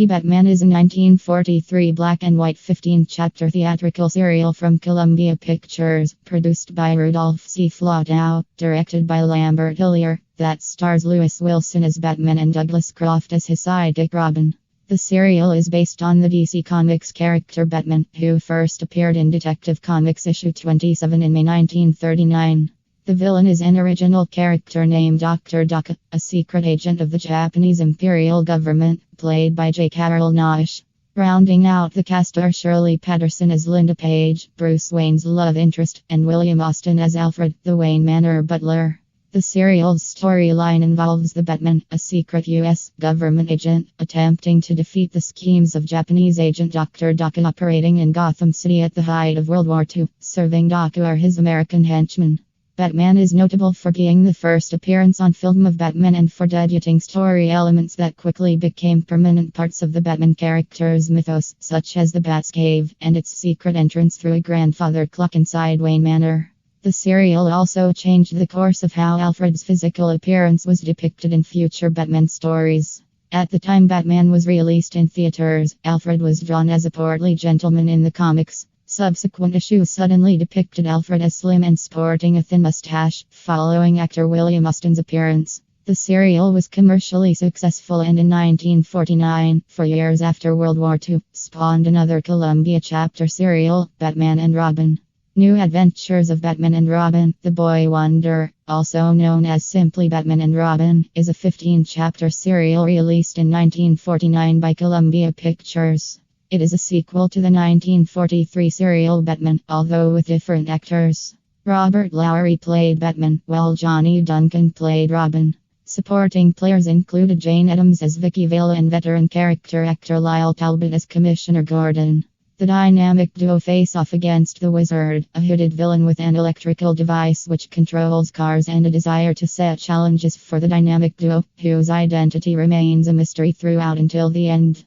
He Batman is a 1943 black and white 15-chapter theatrical serial from Columbia Pictures, produced by Rudolph C. Flatow, directed by Lambert Hillier, that stars Lewis Wilson as Batman and Douglas Croft as his sidekick Robin. The serial is based on the DC Comics character Batman, who first appeared in Detective Comics issue 27 in May 1939. The villain is an original character named Dr. Doka, a secret agent of the Japanese Imperial Government, played by J. Carroll Naish. Rounding out the cast are Shirley Patterson as Linda Page, Bruce Wayne's love interest, and William Austin as Alfred, the Wayne Manor butler. The serial's storyline involves the Batman, a secret U.S. government agent, attempting to defeat the schemes of Japanese agent Dr. Doka operating in Gotham City at the height of World War II. Serving Doka are his American henchmen. Batman is notable for being the first appearance on film of Batman and for debuting story elements that quickly became permanent parts of the Batman character's mythos, such as the Bat's Cave and its secret entrance through a grandfather clock inside Wayne Manor. The serial also changed the course of how Alfred's physical appearance was depicted in future Batman stories. At the time Batman was released in theaters, Alfred was drawn as a portly gentleman in the comics. Subsequent issues suddenly depicted Alfred as slim and sporting a thin mustache, following actor William Austin's appearance. The serial was commercially successful and in 1949, 4 years after World War II, spawned another Columbia chapter serial, Batman and Robin. New Adventures of Batman and Robin, The Boy Wonder, also known as simply Batman and Robin, is a 15-chapter serial released in 1949 by Columbia Pictures. It is a sequel to the 1943 serial Batman, although with different actors. Robert Lowery played Batman, while Johnny Duncan played Robin. Supporting players included Jane Addams as Vicki Vale and veteran character actor Lyle Talbot as Commissioner Gordon. The dynamic duo face off against the Wizard, a hooded villain with an electrical device which controls cars and a desire to set challenges for the dynamic duo, whose identity remains a mystery throughout until the end.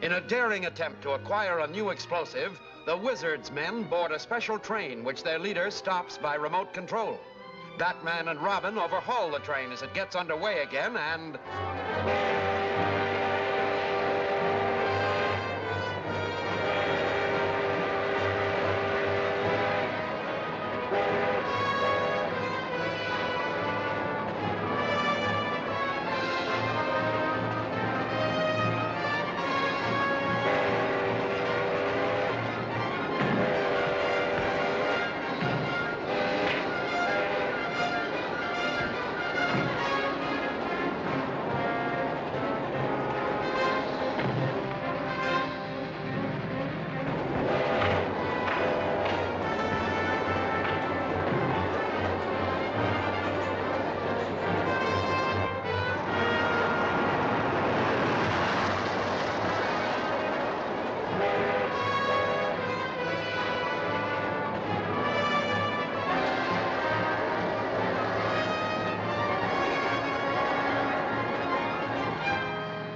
In a daring attempt to acquire a new explosive, the Wizard's men board a special train which their leader stops by remote control. Batman and Robin overhaul the train as it gets underway again and...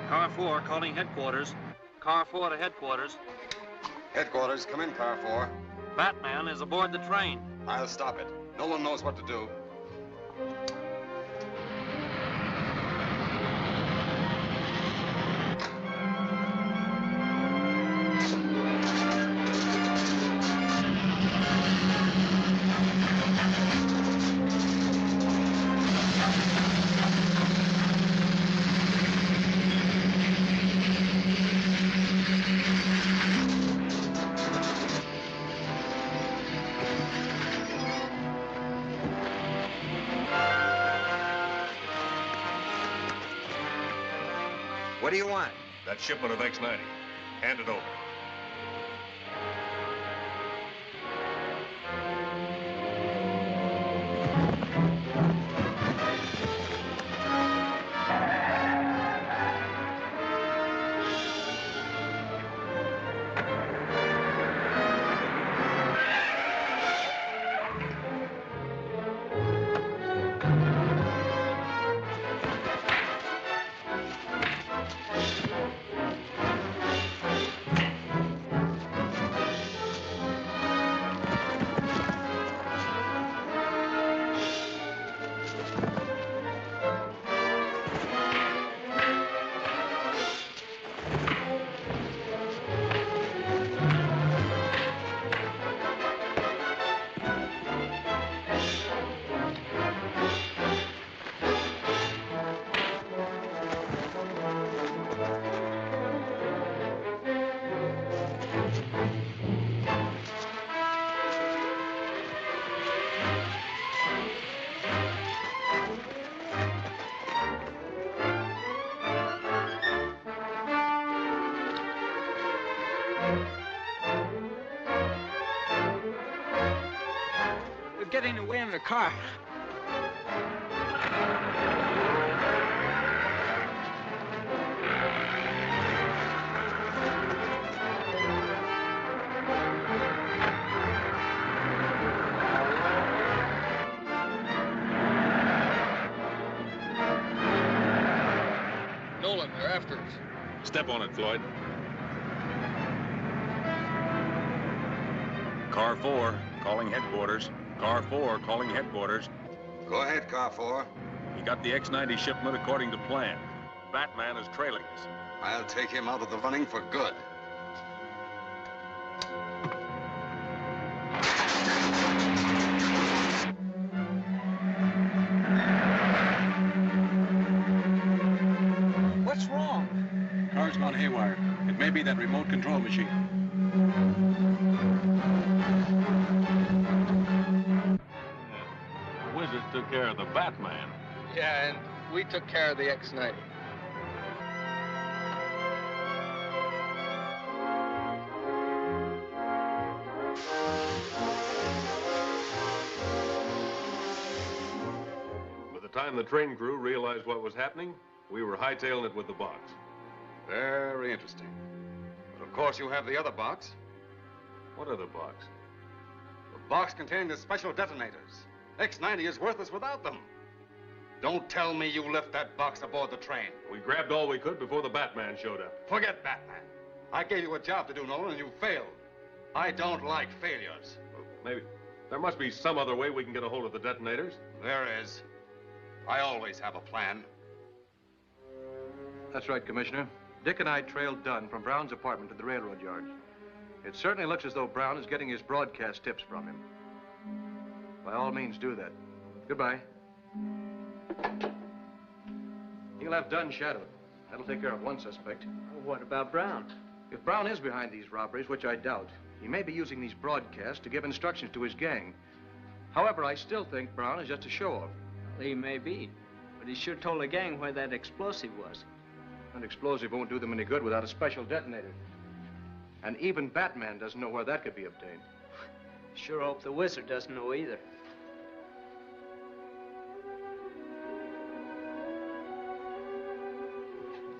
Car 4 calling headquarters. Car 4 to headquarters. Headquarters, come in, Car 4. Batman is aboard the train. I'll stop it. No one knows what to do. do you want? That shipment of X-90. Hand it over. We're getting away in the car. Nolan, they're after us. Step on it, Floyd. Car 4, calling headquarters. Car 4, calling headquarters. Go ahead, Car 4. We got the X-90 shipment according to plan. Batman is trailing us. I'll take him out of the running for good. What's wrong? Car's gone haywire. It may be that remote control machine. The Wizards took care of the Batman. Yeah, and we took care of the X-90. By the time the train crew realized what was happening, we were hightailing it with the box. Very interesting. But of course you have the other box. What other box? The box containing the special detonators. X-90 is worthless without them. Don't tell me you left that box aboard the train. We grabbed all we could before the Batman showed up. Forget Batman. I gave you a job to do, Nolan, and you failed. I don't like failures. Well, maybe there must be some other way we can get a hold of the detonators. There is. I always have a plan. That's right, Commissioner. Dick and I trailed Dunn from Brown's apartment to the railroad yard. It certainly looks as though Brown is getting his broadcast tips from him. By all means, do that. Goodbye. He'll have Dunn shadowed. That'll take care of one suspect. What about Brown? If Brown is behind these robberies, which I doubt, he may be using these broadcasts to give instructions to his gang. However, I still think Brown is just a show-off. Well, he may be, but he sure told the gang where that explosive was. An explosive won't do them any good without a special detonator. And even Batman doesn't know where that could be obtained. Sure hope the Wizard doesn't know either.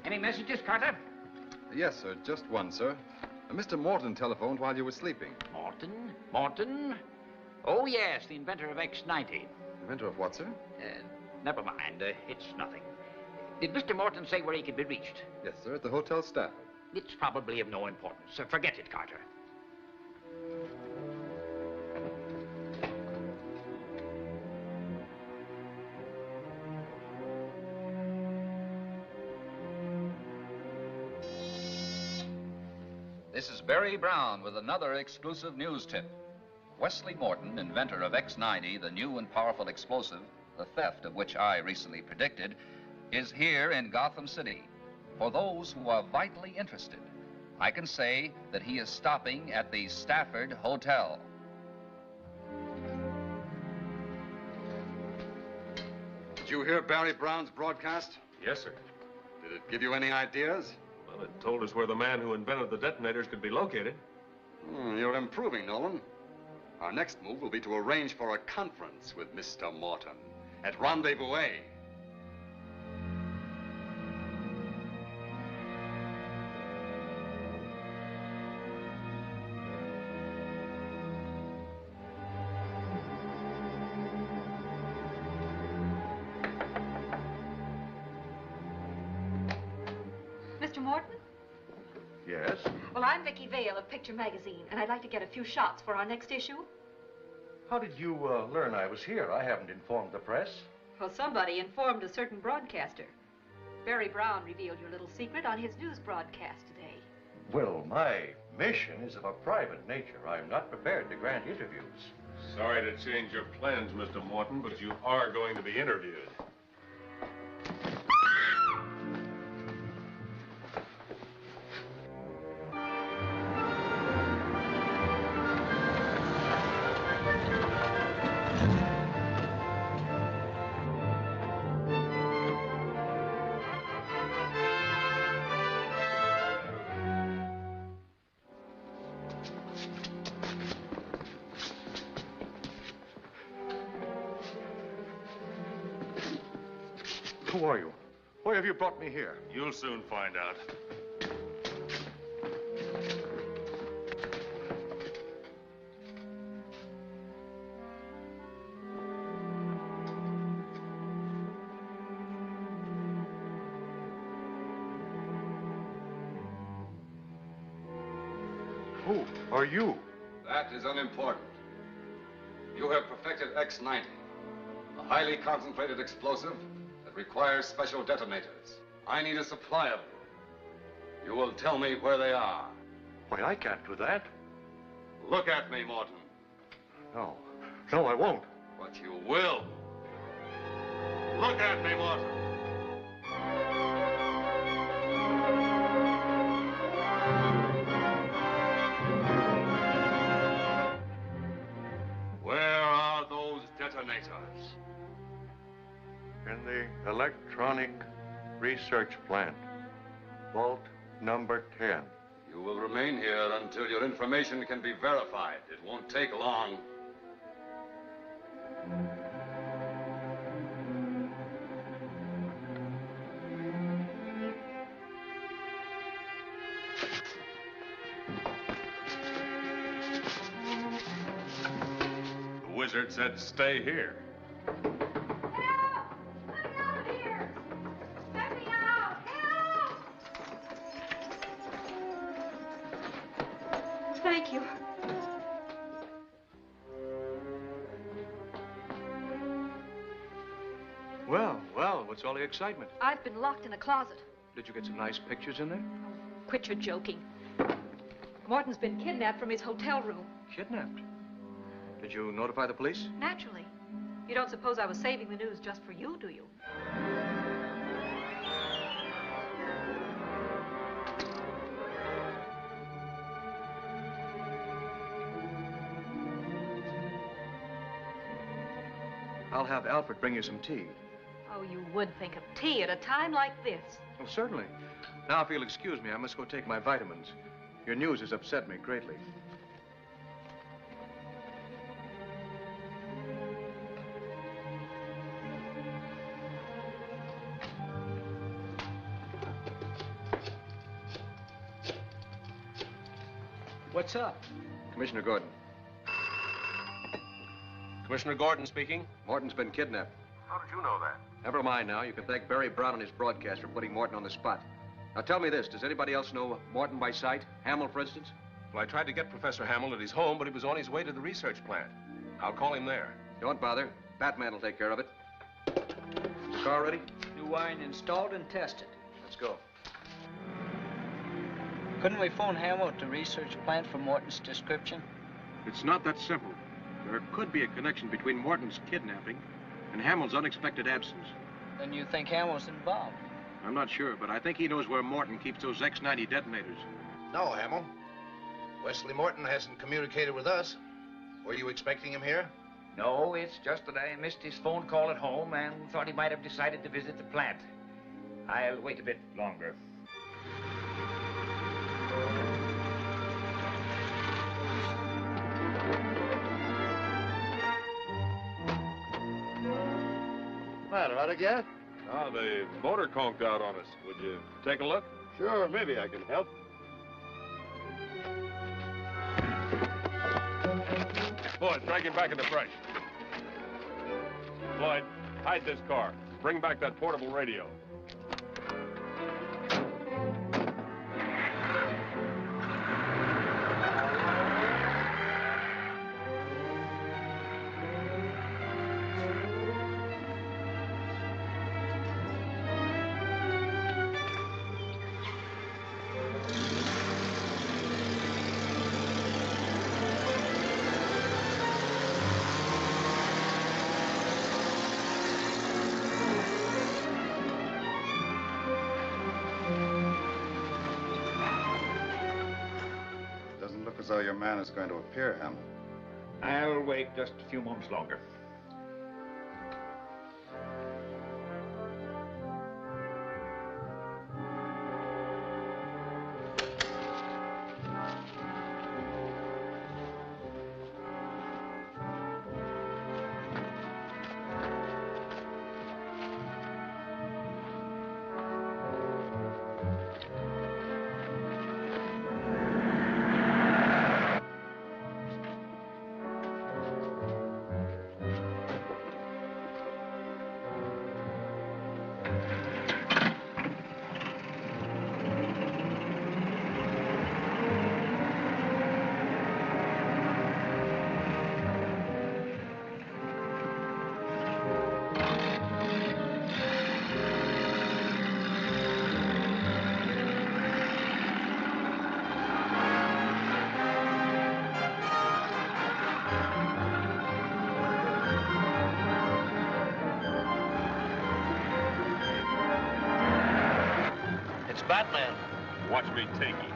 Any messages, Carter? Yes, sir. Just one, sir. Mr. Morton telephoned while you were sleeping. Morton? Morton? Oh, yes, the inventor of X-90. Inventor of what, sir? Never mind. It's nothing. Did Mr. Morton say where he could be reached? Yes, sir. At the Hotel Staff. It's probably of no importance. Forget it, Carter. This is Barry Brown with another exclusive news tip. Wesley Morton, inventor of X-90, the new and powerful explosive, the theft of which I recently predicted, is here in Gotham City. For those who are vitally interested, I can say that he is stopping at the Stafford Hotel. Did you hear Barry Brown's broadcast? Yes, sir. Did it give you any ideas? Well, it told us where the man who invented the detonators could be located. You're improving, Nolan. Our next move will be to arrange for a conference with Mr. Morton at Rendezvous A. Mr. Morton? Yes? Well, I'm Vicki Vale of Picture Magazine, and I'd like to get a few shots for our next issue. How did you learn I was here? I haven't informed the press. Well, somebody informed a certain broadcaster. Barry Brown revealed your little secret on his news broadcast today. Well, my mission is of a private nature. I'm not prepared to grant interviews. Sorry to change your plans, Mr. Morton, but you are going to be interviewed. Who are you? Why have you brought me here? You'll soon find out. Who are you? That is unimportant. You have perfected X-90, a highly concentrated explosive that requires special detonators. I need a supply of them. You will tell me where they are. Why, I can't do that. Look at me, Morton. No. No, I won't. But you will. Look at me, Morton. Where are those detonators? In the electronic research plant, vault number 10. You will remain here until your information can be verified. It won't take long. The wizard said stay here. Thank you. Well, what's all the excitement? I've been locked in a closet. Did you get some nice pictures in there? Quit your joking. Morton's been kidnapped from his hotel room. Kidnapped? Did you notify the police? Naturally. You don't suppose I was saving the news just for you, do you? I'll have Alfred bring you some tea. Oh, you would think of tea at a time like this. Oh, certainly. Now, if you'll excuse me, I must go take my vitamins. Your news has upset me greatly. What's up? Commissioner Gordon. Commissioner Gordon speaking. Morton's been kidnapped. How did you know that? Never mind now. You can thank Barry Brown and his broadcast for putting Morton on the spot. Now, tell me this. Does anybody else know Morton by sight? Hamill, for instance? Well, I tried to get Professor Hamill at his home, but he was on his way to the research plant. I'll call him there. Don't bother. Batman will take care of it. Is the car ready? New wiring installed and tested. Let's go. Couldn't we phone Hamill at the research plant for Morton's description? It's not that simple. There could be a connection between Morton's kidnapping and Hamill's unexpected absence. Then you think Hamill's involved? I'm not sure, but I think he knows where Morton keeps those X-90 detonators. No, Hamill. Wesley Morton hasn't communicated with us. Were you expecting him here? No, it's just that I missed his phone call at home and thought he might have decided to visit the plant. I'll wait a bit longer. Matter, out again? Oh, the motor conked out on us. Would you take a look? Sure, maybe I can help. Floyd, drag him back into brush. Floyd, hide this car. Bring back that portable radio. Doesn't look as though your man is going to appear, Ham. I'll wait just a few moments longer. Batman. Watch me take it.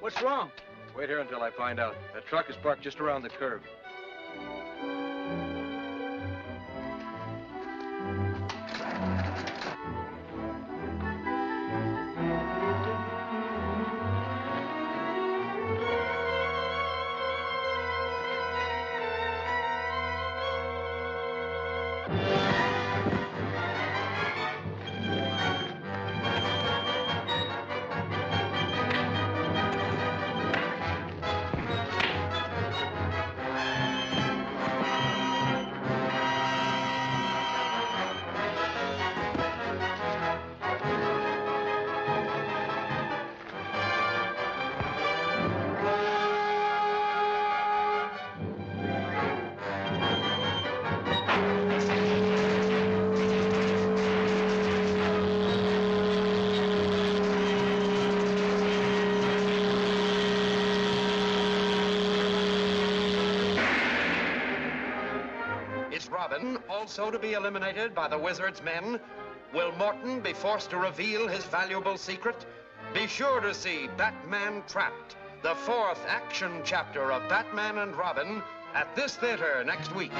What's wrong? Wait here until I find out. That truck is parked just around the curve. Robin also to be eliminated by the Wizard's men? Will Morton be forced to reveal his valuable secret? Be sure to see Batman Trapped, the 4th action chapter of Batman and Robin, at this theater next week.